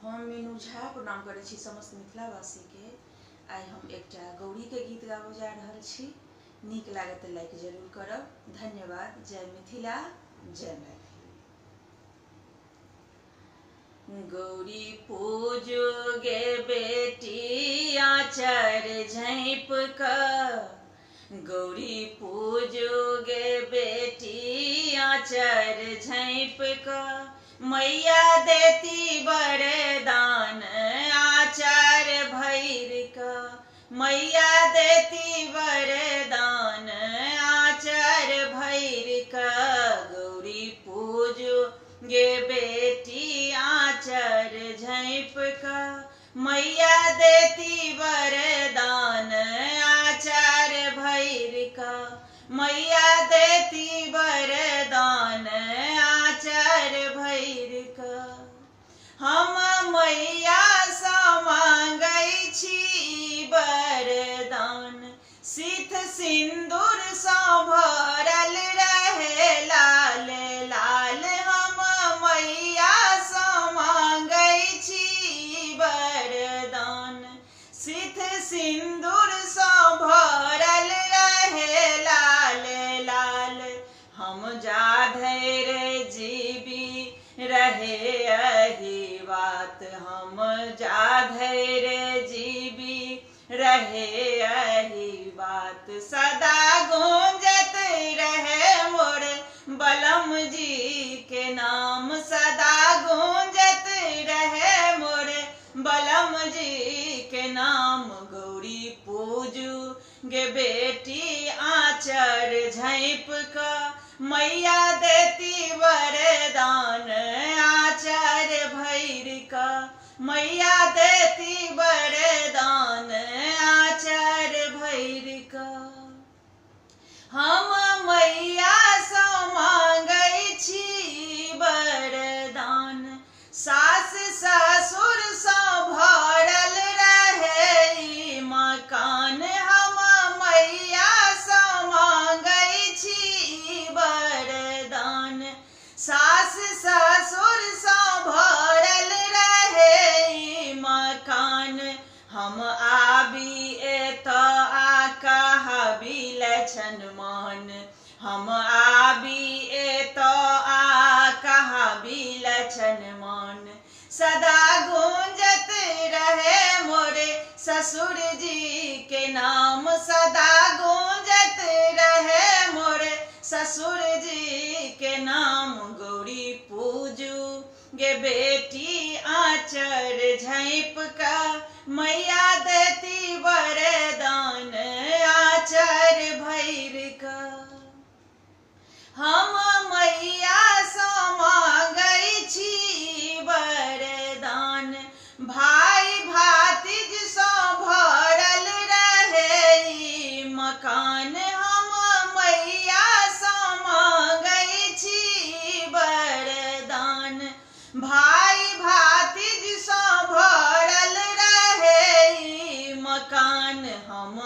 हम मीनू झा प्रणाम करै छी समस्त मिथिलावासी के। आइ हम एकटा गौरी के गीत गाबऽ जा रहल छी। नीक लागत तऽ लाइक जरूर करब। धन्यवाद। जय मिथिला, जय मैथिली। गौरी पूजो गे बेटी आँचर झाँप कऽ, गौरी पूजो गे बेटी आँचर झाँप कऽ, मैया देती वरदान आचार भैर कऽ, मैया देती वरदान आचार भैर कऽ। गौरी पूजो गे बेटी आँचर झाँप कऽ, मैया देती वरदान आचार भैर कऽ, मैया देती वरदान आचार भैर कऽ। हम मैया सँ मांगै छी वरदान, सिथ सिन्दूर सँ भरल रहे लाल लाल। हम मैया सँ मांगै छी वरदान, सिथ सिन्दूर सँ भरल रहे लाल लाल। हम जा धरि जीवी रहे एही बात, हम जा धरि जीवी रहे एही बात। सदा गूंजत रहे मोर बलम जी के नाम, सदा गूंजत रहे मोर बलम जी के नाम। गौरी पूजू गे बेटी आँचर झाँप कऽ, मैया देती वरदान आचार भैर कऽ, मैया देती वरदान आचार भैर कऽ। हम मैया सँ मांगै छी वरदान, सास ससुर सँ भरल रहे ई मकान। हम मैया सँ मांगै छी वरदान, सास ससुर सँ भरल रहे ई मकान। हम आबी एतऽ आ कहबी लछन मान, हम आबी एतऽ आ कहबी लछन मान। सदा गूंजत रहे मोरे ससुर जी के नाम, सदा गूंजत रहे मोरे ससुर जी के नाम। गौरी पूजू गे बेटी आँचर झाँप कऽ, मैया देती वरदान आचार भैर कऽ। हम मैया सँ मांगै छी वरदान, भाई भातिज सँ भरल रहे ई मकान। हम मैया सँ मांगै छी वरदान, भाई भातिज सँ भरल रहे ई मकान। हम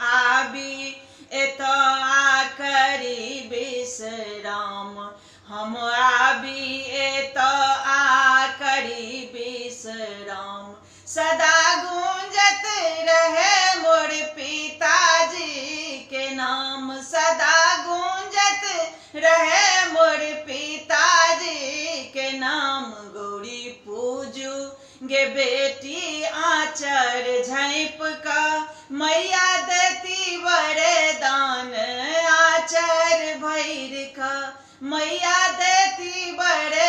आबी एतऽ आ करी विश्राम, हम आबी एतऽ आ करी विश्राम। सदा गूंजत रहे मोर पिताजी के नाम, सदा गूंजत रहे मोर पिताजी के नाम। गौरी पूजू गे बेटी आँचर झाँप कऽ, मैया देती वरदान आचार भैर कऽ, मैया देती वरदान